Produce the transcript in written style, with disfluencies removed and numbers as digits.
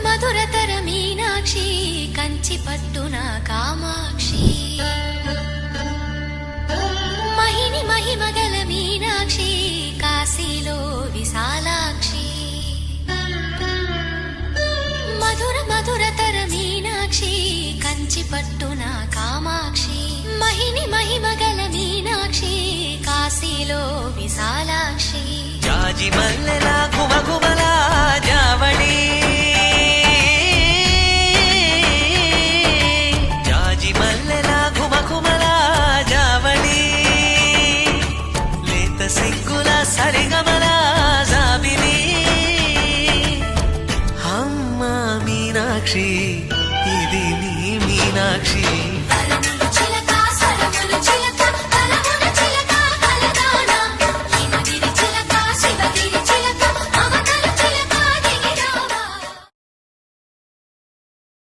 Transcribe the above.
మధురతర మీనాక్షి కంచి పట్టున కామాక్షి మహిని మహిమగల మీనాక్షి కాశీలో విశాలాక్షి మధురతర మీనాక్షి కంచి పట్టున కామాక్షి మహిని మహిమగల మీనాక్షి కాశీలో విశాలాక్షి జాజి మల్లెల గుమగుమల జావళి జాజి మల్లెల గుమగుమల జావళి లేత సిగ్గుల సరిగమల